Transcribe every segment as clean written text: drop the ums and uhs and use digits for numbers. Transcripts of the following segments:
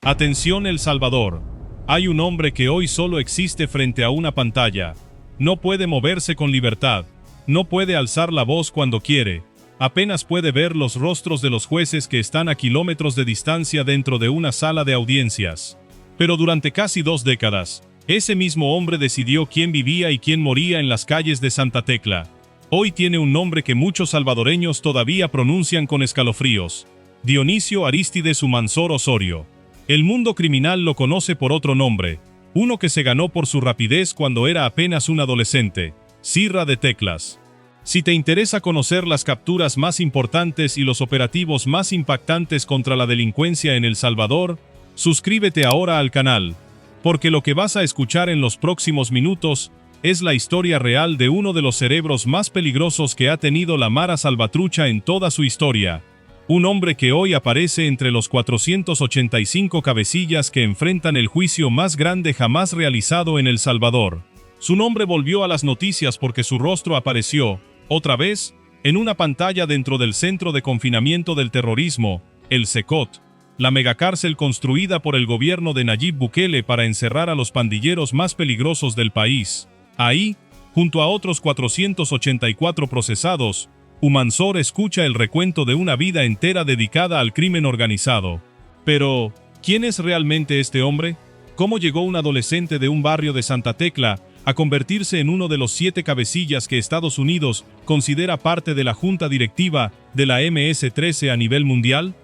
Atención El Salvador. Hay un hombre que hoy solo existe frente a una pantalla. No puede moverse con libertad. No puede alzar la voz cuando quiere. Apenas puede ver los rostros de los jueces que están a kilómetros de distancia dentro de una sala de audiencias. Pero durante casi 2 décadas, ese mismo hombre decidió quién vivía y quién moría en las calles de Santa Tecla. Hoy tiene un nombre que muchos salvadoreños todavía pronuncian con escalofríos: Dionisio Arístides Humansor Osorio. El mundo criminal lo conoce por otro nombre, uno que se ganó por su rapidez cuando era apenas un adolescente: Sirra de Teclas. Si te interesa conocer las capturas más importantes y los operativos más impactantes contra la delincuencia en El Salvador, suscríbete ahora al canal, porque lo que vas a escuchar en los próximos minutos es la historia real de uno de los cerebros más peligrosos que ha tenido la Mara Salvatrucha en toda su historia. Un hombre que hoy aparece entre los 485 cabecillas que enfrentan el juicio más grande jamás realizado en El Salvador. Su nombre volvió a las noticias porque su rostro apareció, otra vez, en una pantalla dentro del Centro de Confinamiento del Terrorismo, el CECOT, la megacárcel construida por el gobierno de Nayib Bukele para encerrar a los pandilleros más peligrosos del país. Ahí, junto a otros 484 procesados, Humansor escucha el recuento de una vida entera dedicada al crimen organizado. Pero, ¿quién es realmente este hombre? ¿Cómo llegó un adolescente de un barrio de Santa Tecla a convertirse en uno de los 7 cabecillas que Estados Unidos considera parte de la junta directiva de la MS-13 a nivel mundial?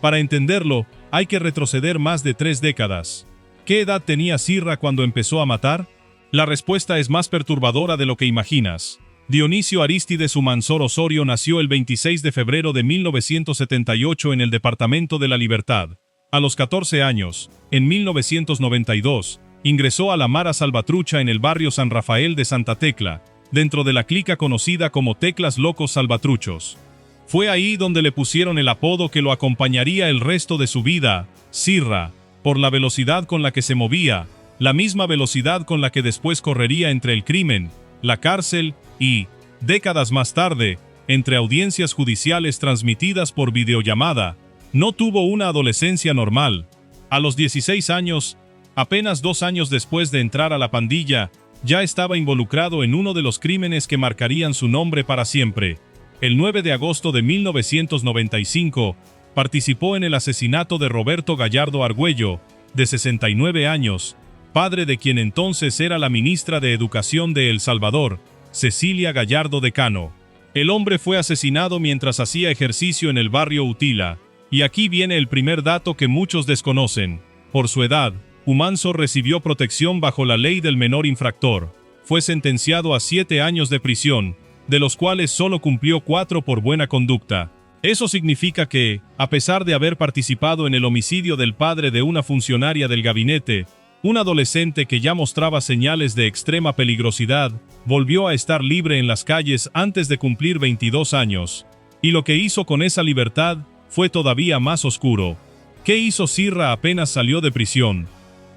Para entenderlo, hay que retroceder más de 3 décadas. ¿Qué edad tenía Sirra cuando empezó a matar? La respuesta es más perturbadora de lo que imaginas. Dionisio Arístides Humansor Osorio nació el 26 de febrero de 1978 en el Departamento de la Libertad. A los 14 años, en 1992, ingresó a la Mara Salvatrucha en el barrio San Rafael de Santa Tecla, dentro de la clica conocida como Teclas Locos Salvatruchos. Fue ahí donde le pusieron el apodo que lo acompañaría el resto de su vida, Sirra, por la velocidad con la que se movía, la misma velocidad con la que después correría entre el crimen, la cárcel y, décadas más tarde, entre audiencias judiciales transmitidas por videollamada. No tuvo una adolescencia normal. A los 16 años, apenas 2 años después de entrar a la pandilla, ya estaba involucrado en uno de los crímenes que marcarían su nombre para siempre. El 9 de agosto de 1995, participó en el asesinato de Roberto Gallardo Argüello, de 69 años, padre de quien entonces era la ministra de Educación de El Salvador, Cecilia Gallardo de Cano. El hombre fue asesinado mientras hacía ejercicio en el barrio Utila, y aquí viene el primer dato que muchos desconocen. Por su edad, Humansor recibió protección bajo la ley del menor infractor. Fue sentenciado a 7 años de prisión, de los cuales solo cumplió 4 por buena conducta. Eso significa que, a pesar de haber participado en el homicidio del padre de una funcionaria del gabinete, un adolescente que ya mostraba señales de extrema peligrosidad, volvió a estar libre en las calles antes de cumplir 22 años. Y lo que hizo con esa libertad fue todavía más oscuro. ¿Qué hizo Sirra apenas salió de prisión?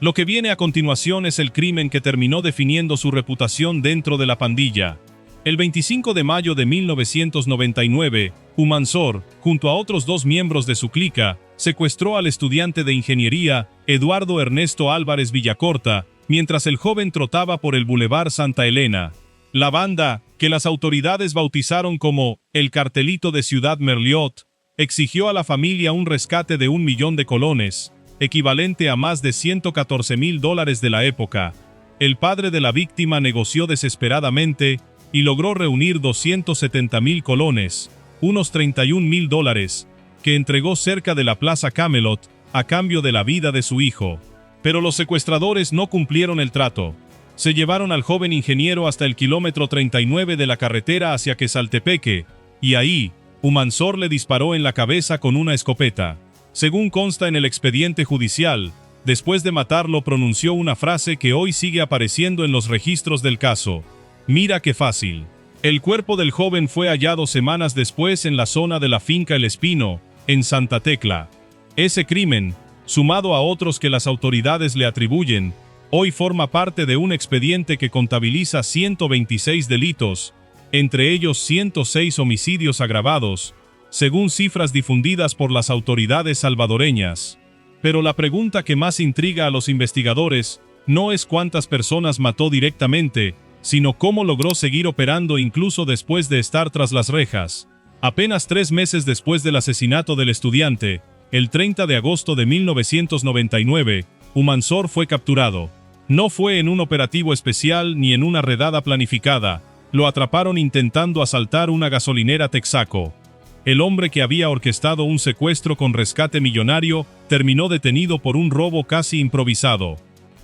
Lo que viene a continuación es el crimen que terminó definiendo su reputación dentro de la pandilla. El 25 de mayo de 1999, Humansor, junto a otros 2 miembros de su clica, secuestró al estudiante de ingeniería, Eduardo Ernesto Álvarez Villacorta, mientras el joven trotaba por el Boulevard Santa Elena. La banda, que las autoridades bautizaron como el Cartelito de Ciudad Merliot, exigió a la familia un rescate de $1 millón de colones, equivalente a más de $114,000 de la época. El padre de la víctima negoció desesperadamente y logró reunir 270,000 colones, unos $31,000, que entregó cerca de la Plaza Camelot, a cambio de la vida de su hijo. Pero los secuestradores no cumplieron el trato. Se llevaron al joven ingeniero hasta el kilómetro 39 de la carretera hacia Quesaltepeque, y ahí, Humansor le disparó en la cabeza con una escopeta. Según consta en el expediente judicial, después de matarlo pronunció una frase que hoy sigue apareciendo en los registros del caso: «Mira qué fácil». El cuerpo del joven fue hallado semanas después en la zona de la finca El Espino, en Santa Tecla. Ese crimen, sumado a otros que las autoridades le atribuyen, hoy forma parte de un expediente que contabiliza 126 delitos, entre ellos 106 homicidios agravados, según cifras difundidas por las autoridades salvadoreñas. Pero la pregunta que más intriga a los investigadores no es cuántas personas mató directamente, sino cómo logró seguir operando incluso después de estar tras las rejas. Apenas 3 meses después del asesinato del estudiante, el 30 de agosto de 1999, Humansor fue capturado. No fue en un operativo especial ni en una redada planificada, lo atraparon intentando asaltar una gasolinera Texaco. El hombre que había orquestado un secuestro con rescate millonario terminó detenido por un robo casi improvisado.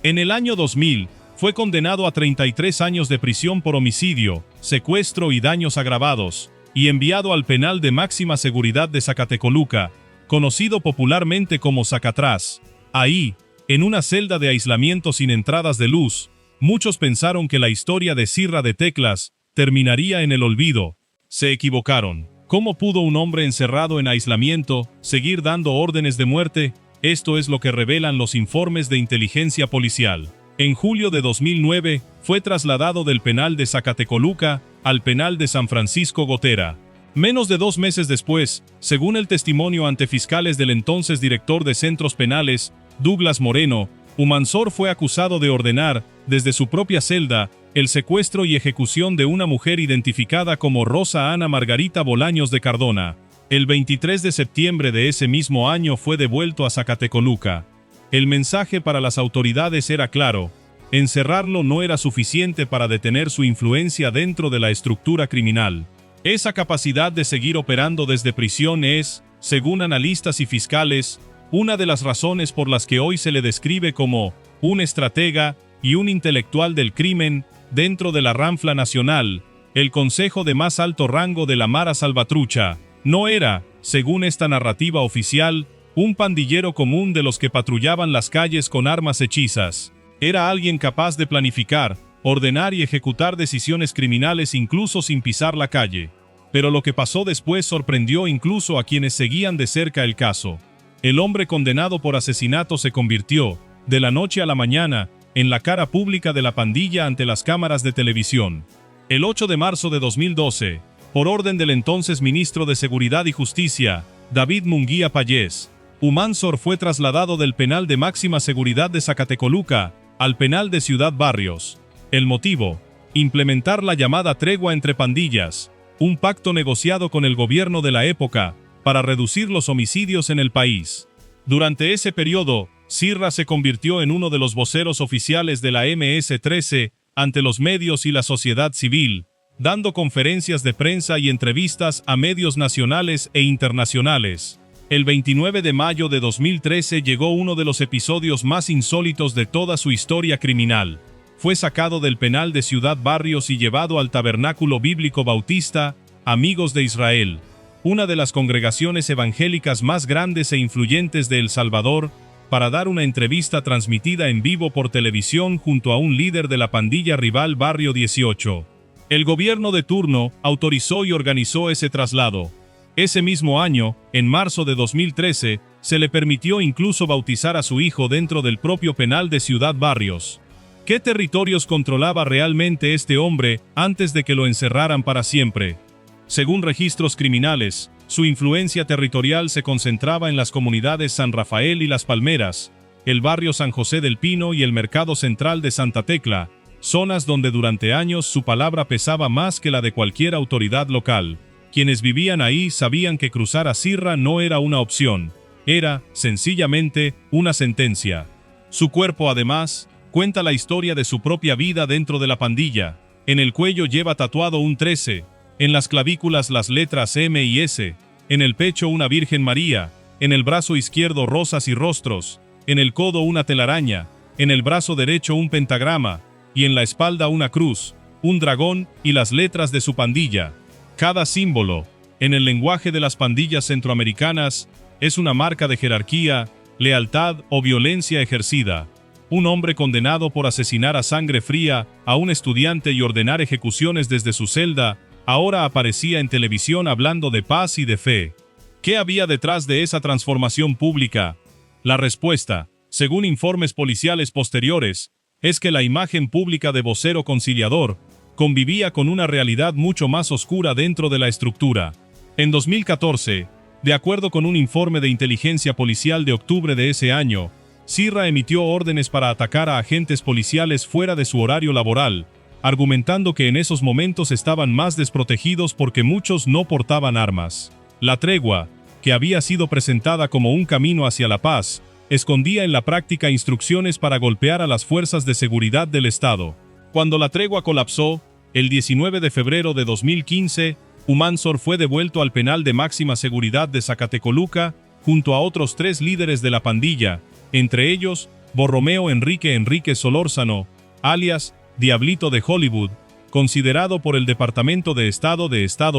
En el año 2000, fue condenado a 33 años de prisión por homicidio, secuestro y daños agravados, y enviado al penal de máxima seguridad de Zacatecoluca, conocido popularmente como Zacatrás. Ahí, en una celda de aislamiento sin entradas de luz, muchos pensaron que la historia de Sirra de Teclas terminaría en el olvido. Se equivocaron. ¿Cómo pudo un hombre encerrado en aislamiento seguir dando órdenes de muerte? Esto es lo que revelan los informes de inteligencia policial. En julio de 2009, fue trasladado del penal de Zacatecoluca al penal de San Francisco Gotera. Menos de 2 meses después, según el testimonio ante fiscales del entonces director de centros penales, Douglas Moreno, Humansor fue acusado de ordenar, desde su propia celda, el secuestro y ejecución de una mujer identificada como Rosa Ana Margarita Bolaños de Cardona. El 23 de septiembre de ese mismo año fue devuelto a Zacatecoluca. El mensaje para las autoridades era claro: encerrarlo no era suficiente para detener su influencia dentro de la estructura criminal. Esa capacidad de seguir operando desde prisión es, según analistas y fiscales, una de las razones por las que hoy se le describe como un estratega y un intelectual del crimen dentro de la Ranfla Nacional. El consejo de más alto rango de la Mara Salvatrucha no era, según esta narrativa oficial, un pandillero común de los que patrullaban las calles con armas hechizas. Era alguien capaz de planificar, ordenar y ejecutar decisiones criminales incluso sin pisar la calle. Pero lo que pasó después sorprendió incluso a quienes seguían de cerca el caso. El hombre condenado por asesinato se convirtió, de la noche a la mañana, en la cara pública de la pandilla ante las cámaras de televisión. El 8 de marzo de 2012, por orden del entonces ministro de Seguridad y Justicia, David Munguía Payés, Humansor fue trasladado del penal de máxima seguridad de Zacatecoluca al penal de Ciudad Barrios. El motivo: implementar la llamada tregua entre pandillas, un pacto negociado con el gobierno de la época para reducir los homicidios en el país. Durante ese periodo, Sirra se convirtió en uno de los voceros oficiales de la MS-13 ante los medios y la sociedad civil, dando conferencias de prensa y entrevistas a medios nacionales e internacionales. El 29 de mayo de 2013 llegó uno de los episodios más insólitos de toda su historia criminal. Fue sacado del penal de Ciudad Barrios y llevado al Tabernáculo Bíblico Bautista, Amigos de Israel, una de las congregaciones evangélicas más grandes e influyentes de El Salvador, para dar una entrevista transmitida en vivo por televisión junto a un líder de la pandilla rival Barrio 18. El gobierno de turno autorizó y organizó ese traslado. Ese mismo año, en marzo de 2013, se le permitió incluso bautizar a su hijo dentro del propio penal de Ciudad Barrios. ¿Qué territorios controlaba realmente este hombre antes de que lo encerraran para siempre? Según registros criminales, su influencia territorial se concentraba en las comunidades San Rafael y Las Palmeras, el barrio San José del Pino y el mercado central de Santa Tecla, zonas donde durante años su palabra pesaba más que la de cualquier autoridad local. Quienes vivían ahí sabían que cruzar a Sirra no era una opción, era, sencillamente, una sentencia. Su cuerpo, además, cuenta la historia de su propia vida dentro de la pandilla. En el cuello lleva tatuado un 13, en las clavículas las letras M y S, en el pecho una Virgen María, en el brazo izquierdo rosas y rostros, en el codo una telaraña, en el brazo derecho un pentagrama, y en la espalda una cruz, un dragón y las letras de su pandilla. Cada símbolo, en el lenguaje de las pandillas centroamericanas, es una marca de jerarquía, lealtad o violencia ejercida. Un hombre condenado por asesinar a sangre fría a un estudiante y ordenar ejecuciones desde su celda, ahora aparecía en televisión hablando de paz y de fe. ¿Qué había detrás de esa transformación pública? La respuesta, según informes policiales posteriores, es que la imagen pública de vocero conciliador convivía con una realidad mucho más oscura dentro de la estructura. En 2014, De acuerdo con un informe de inteligencia policial de octubre de ese año, Sirra emitió órdenes para atacar a agentes policiales fuera de su horario laboral, argumentando que en esos momentos estaban más desprotegidos porque muchos no portaban armas. La tregua, que había sido presentada como un camino hacia la paz, escondía en la práctica instrucciones para golpear a las fuerzas de seguridad del Estado. Cuando la tregua colapsó, el 19 de febrero de 2015, Humansor fue devuelto al penal de máxima seguridad de Zacatecoluca, junto a otros 3 líderes de la pandilla, entre ellos, Borromeo Enrique Solórzano, alias Diablito de Hollywood, considerado por el Departamento de Estado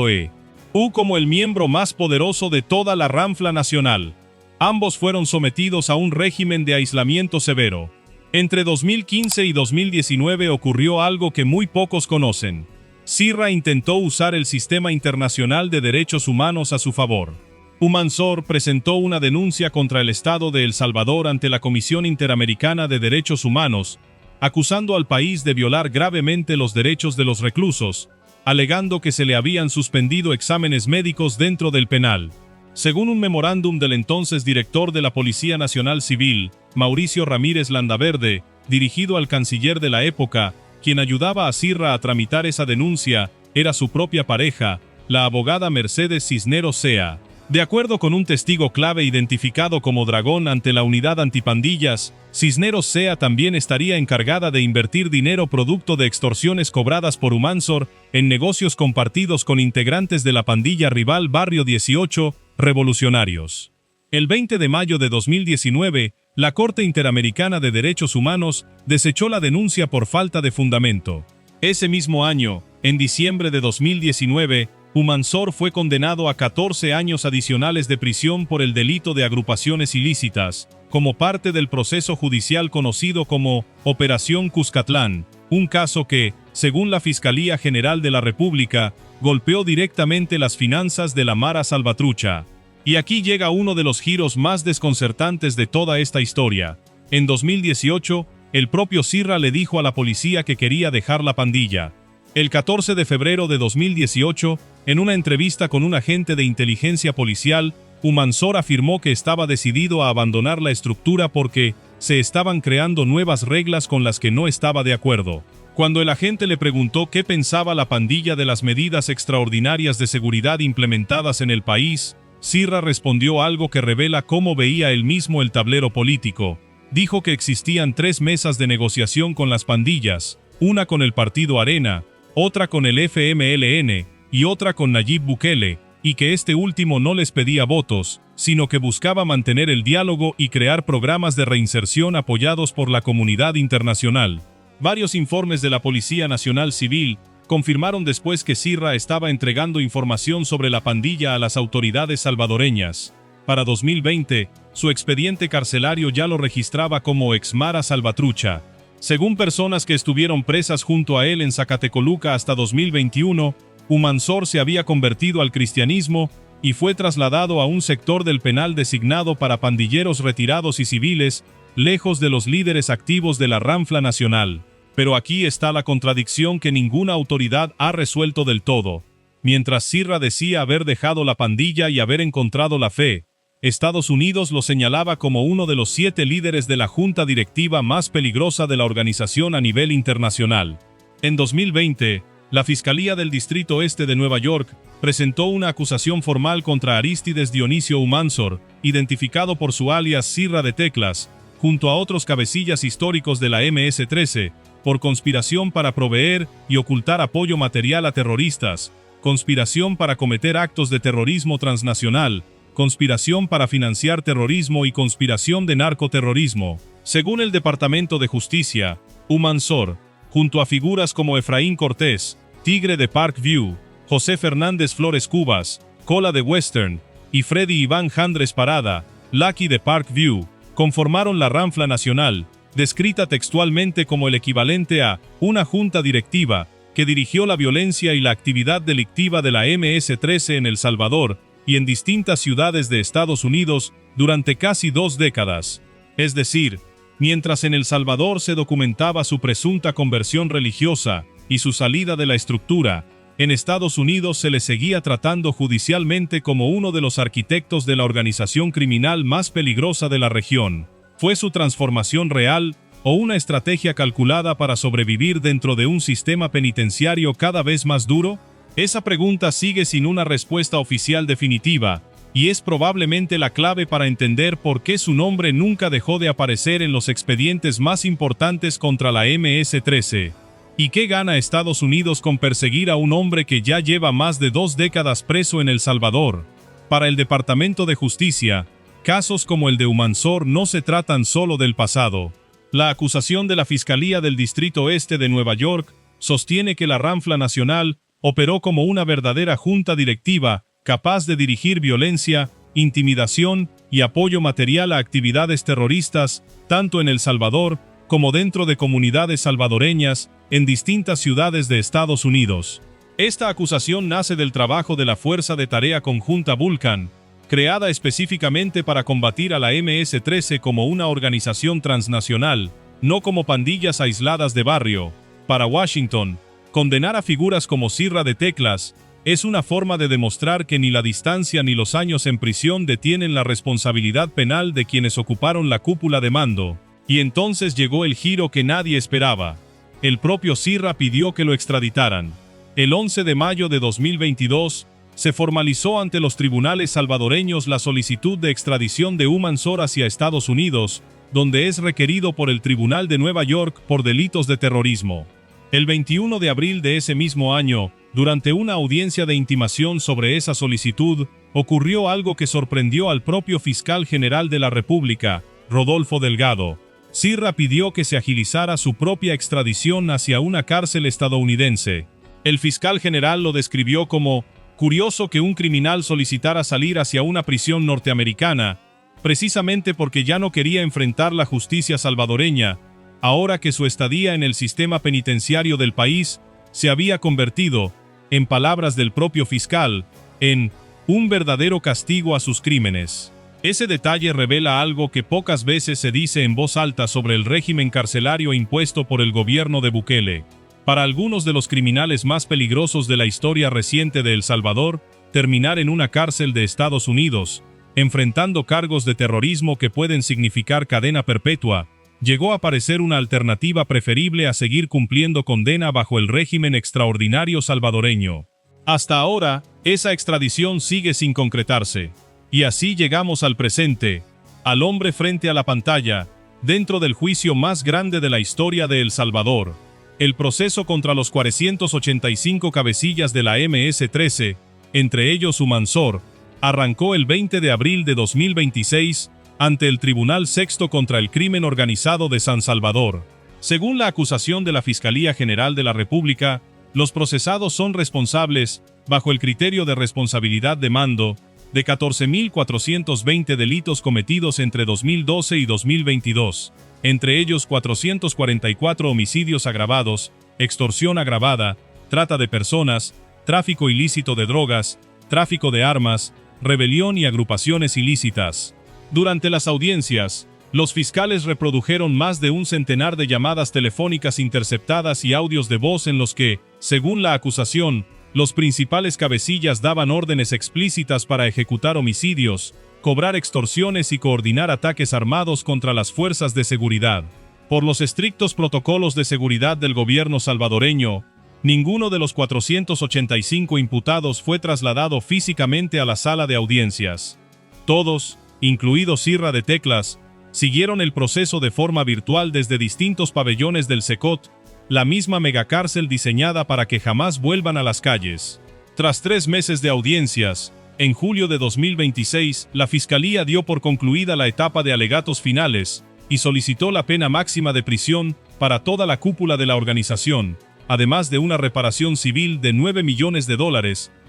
E.U. como el miembro más poderoso de toda la ranfla nacional. Ambos fueron sometidos a un régimen de aislamiento severo. Entre 2015 y 2019 ocurrió algo que muy pocos conocen. Sirra intentó usar el sistema internacional de derechos humanos a su favor. Humansor presentó una denuncia contra el Estado de El Salvador ante la Comisión Interamericana de Derechos Humanos, acusando al país de violar gravemente los derechos de los reclusos, alegando que se le habían suspendido exámenes médicos dentro del penal. Según un memorándum del entonces director de la Policía Nacional Civil, Mauricio Ramírez Landaverde, dirigido al canciller de la época, quien ayudaba a Sirra a tramitar esa denuncia, era su propia pareja, la abogada Mercedes Cisneros Sea. De acuerdo con un testigo clave identificado como Dragón ante la unidad antipandillas, Cisneros Sea también estaría encargada de invertir dinero producto de extorsiones cobradas por Humansor en negocios compartidos con integrantes de la pandilla rival Barrio 18, Revolucionarios. El 20 de mayo de 2019, la Corte Interamericana de Derechos Humanos desechó la denuncia por falta de fundamento. Ese mismo año, en diciembre de 2019, Humansor fue condenado a 14 años adicionales de prisión por el delito de agrupaciones ilícitas, como parte del proceso judicial conocido como Operación Cuscatlán, un caso que, según la Fiscalía General de la República, golpeó directamente las finanzas de la Mara Salvatrucha. Y aquí llega uno de los giros más desconcertantes de toda esta historia. En 2018, el propio Sirra le dijo a la policía que quería dejar la pandilla. El 14 de febrero de 2018, en una entrevista con un agente de inteligencia policial, Humansor afirmó que estaba decidido a abandonar la estructura porque se estaban creando nuevas reglas con las que no estaba de acuerdo. Cuando el agente le preguntó qué pensaba la pandilla de las medidas extraordinarias de seguridad implementadas en el país, Sirra respondió algo que revela cómo veía él mismo el tablero político. Dijo que existían 3 mesas de negociación con las pandillas, una con el partido Arena, otra con el FMLN y otra con Nayib Bukele, y que este último no les pedía votos, sino que buscaba mantener el diálogo y crear programas de reinserción apoyados por la comunidad internacional. Varios informes de la Policía Nacional Civil confirmaron después que Sirra estaba entregando información sobre la pandilla a las autoridades salvadoreñas. Para 2020, su expediente carcelario ya lo registraba como ex-Mara Salvatrucha. Según personas que estuvieron presas junto a él en Zacatecoluca hasta 2021, Humansor se había convertido al cristianismo y fue trasladado a un sector del penal designado para pandilleros retirados y civiles, lejos de los líderes activos de la ranfla nacional. Pero aquí está la contradicción que ninguna autoridad ha resuelto del todo. Mientras Sirra decía haber dejado la pandilla y haber encontrado la fe, Estados Unidos lo señalaba como uno de los 7 líderes de la junta directiva más peligrosa de la organización a nivel internacional. En 2020, la Fiscalía del Distrito Este de Nueva York presentó una acusación formal contra Arístides Dionisio Humansor, identificado por su alias Sirra de Teclas, junto a otros cabecillas históricos de la MS-13, por conspiración para proveer y ocultar apoyo material a terroristas, conspiración para cometer actos de terrorismo transnacional, conspiración para financiar terrorismo y conspiración de narcoterrorismo. Según el Departamento de Justicia, Humansor, junto a figuras como Efraín Cortés, Tigre de Parkview, José Fernández Flores Cubas, Cola de Western, y Freddy Iván Jandres Parada, Lucky de Parkview, conformaron la ranfla nacional, descrita textualmente como el equivalente a una junta directiva que dirigió la violencia y la actividad delictiva de la MS-13 en El Salvador y en distintas ciudades de Estados Unidos durante casi 2 décadas. Es decir, mientras en El Salvador se documentaba su presunta conversión religiosa y su salida de la estructura, En Estados Unidos se le seguía tratando judicialmente como uno de los arquitectos de la organización criminal más peligrosa de la región. ¿Fue su transformación real o una estrategia calculada para sobrevivir dentro de un sistema penitenciario cada vez más duro? Esa pregunta sigue sin una respuesta oficial definitiva, y es probablemente la clave para entender por qué su nombre nunca dejó de aparecer en los expedientes más importantes contra la MS-13. ¿Y qué gana Estados Unidos con perseguir a un hombre que ya lleva más de 2 décadas preso en El Salvador? Para el Departamento de Justicia, casos como el de Humansor no se tratan solo del pasado. La acusación de la Fiscalía del Distrito Este de Nueva York sostiene que la Ranfla Nacional operó como una verdadera junta directiva capaz de dirigir violencia, intimidación y apoyo material a actividades terroristas, tanto en El Salvador como dentro de comunidades salvadoreñas en distintas ciudades de Estados Unidos. Esta acusación nace del trabajo de la Fuerza de Tarea Conjunta Vulcan, creada específicamente para combatir a la MS-13 como una organización transnacional, no como pandillas aisladas de barrio. Para Washington, condenar a figuras como Sierra de Teclas es una forma de demostrar que ni la distancia ni los años en prisión detienen la responsabilidad penal de quienes ocuparon la cúpula de mando. Y entonces llegó el giro que nadie esperaba. El propio Sierra pidió que lo extraditaran. El 11 de mayo de 2022, se formalizó ante los tribunales salvadoreños la solicitud de extradición de Humansor hacia Estados Unidos, donde es requerido por el Tribunal de Nueva York por delitos de terrorismo. El 21 de abril de ese mismo año, durante una audiencia de intimación sobre esa solicitud, ocurrió algo que sorprendió al propio fiscal general de la República, Rodolfo Delgado. Sierra pidió que se agilizara su propia extradición hacia una cárcel estadounidense. El fiscal general lo describió como curioso que un criminal solicitara salir hacia una prisión norteamericana, precisamente porque ya no quería enfrentar la justicia salvadoreña, ahora que su estadía en el sistema penitenciario del país se había convertido, en palabras del propio fiscal, en un verdadero castigo a sus crímenes. Ese detalle revela algo que pocas veces se dice en voz alta sobre el régimen carcelario impuesto por el gobierno de Bukele. Para algunos de los criminales más peligrosos de la historia reciente de El Salvador, terminar en una cárcel de Estados Unidos, enfrentando cargos de terrorismo que pueden significar cadena perpetua, llegó a parecer una alternativa preferible a seguir cumpliendo condena bajo el régimen extraordinario salvadoreño. Hasta ahora, esa extradición sigue sin concretarse. Y así llegamos al presente, al hombre frente a la pantalla, dentro del juicio más grande de la historia de El Salvador. El proceso contra los 485 cabecillas de la MS-13, entre ellos Humansor, arrancó el 20 de abril de 2026 ante el Tribunal Sexto contra el Crimen Organizado de San Salvador. Según la acusación de la Fiscalía General de la República, los procesados son responsables, bajo el criterio de responsabilidad de mando, de 14.420 delitos cometidos entre 2012 y 2022, entre ellos 444 homicidios agravados, extorsión agravada, trata de personas, tráfico ilícito de drogas, tráfico de armas, rebelión y agrupaciones ilícitas. Durante las audiencias, los fiscales reprodujeron más de un centenar de llamadas telefónicas interceptadas y audios de voz en los que, según la acusación, los principales cabecillas daban órdenes explícitas para ejecutar homicidios, cobrar extorsiones y coordinar ataques armados contra las fuerzas de seguridad. Por los estrictos protocolos de seguridad del gobierno salvadoreño, ninguno de los 485 imputados fue trasladado físicamente a la sala de audiencias. Todos, incluido Sierra de Teclas, siguieron el proceso de forma virtual desde distintos pabellones del SECOT, la misma megacárcel diseñada para que jamás vuelvan a las calles. Tras 3 meses de audiencias, en julio de 2026, la Fiscalía dio por concluida la etapa de alegatos finales y solicitó la pena máxima de prisión para toda la cúpula de la organización, además de una reparación civil de $9 millones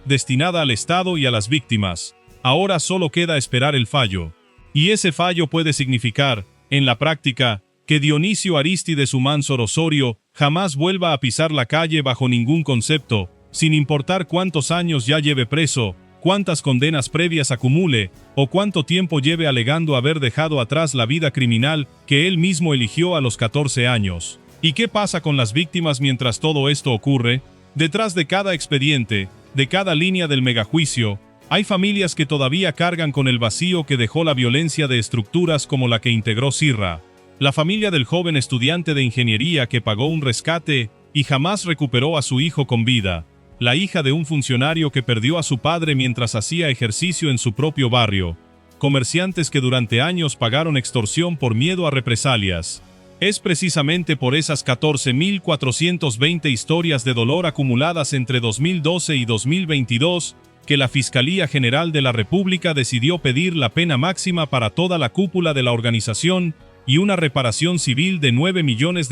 destinada al Estado y a las víctimas. Ahora solo queda esperar el fallo. Y ese fallo puede significar, en la práctica, que Dionisio Arístides Humansor Osorio jamás vuelva a pisar la calle bajo ningún concepto, sin importar cuántos años ya lleve preso, cuántas condenas previas acumule, o cuánto tiempo lleve alegando haber dejado atrás la vida criminal que él mismo eligió a los 14 años. ¿Y qué pasa con las víctimas mientras todo esto ocurre? Detrás de cada expediente, de cada línea del megajuicio, hay familias que todavía cargan con el vacío que dejó la violencia de estructuras como la que integró Sirra. La familia del joven estudiante de ingeniería que pagó un rescate y jamás recuperó a su hijo con vida. La hija de un funcionario que perdió a su padre mientras hacía ejercicio en su propio barrio. Comerciantes que durante años pagaron extorsión por miedo a represalias. Es precisamente por esas 14.420 historias de dolor acumuladas entre 2012 y 2022 que la Fiscalía General de la República decidió pedir la pena máxima para toda la cúpula de la organización y una reparación civil de $9 millones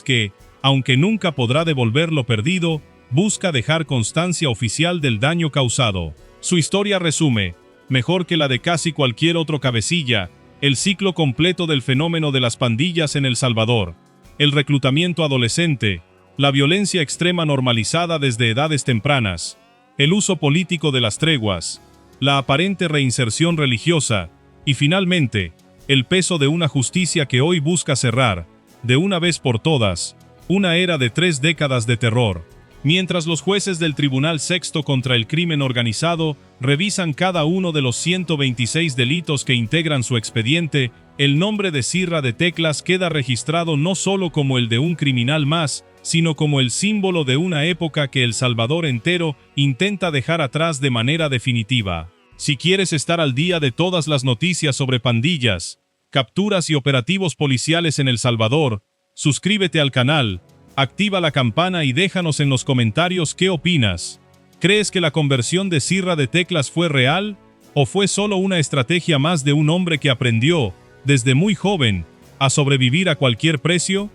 que, aunque nunca podrá devolver lo perdido, busca dejar constancia oficial del daño causado. Su historia resume, mejor que la de casi cualquier otro cabecilla, el ciclo completo del fenómeno de las pandillas en El Salvador, el reclutamiento adolescente, la violencia extrema normalizada desde edades tempranas, el uso político de las treguas, la aparente reinserción religiosa y finalmente, el peso de una justicia que hoy busca cerrar, de una vez por todas, una era de 3 décadas de terror. Mientras los jueces del Tribunal Sexto contra el Crimen Organizado revisan cada uno de los 126 delitos que integran su expediente, el nombre de Sirra de Teclas queda registrado no solo como el de un criminal más, sino como el símbolo de una época que El Salvador entero intenta dejar atrás de manera definitiva. Si quieres estar al día de todas las noticias sobre pandillas, capturas y operativos policiales en El Salvador, suscríbete al canal, activa la campana y déjanos en los comentarios qué opinas. ¿Crees que la conversión de Sirra de Teclas fue real? ¿O fue solo una estrategia más de un hombre que aprendió, desde muy joven, a sobrevivir a cualquier precio?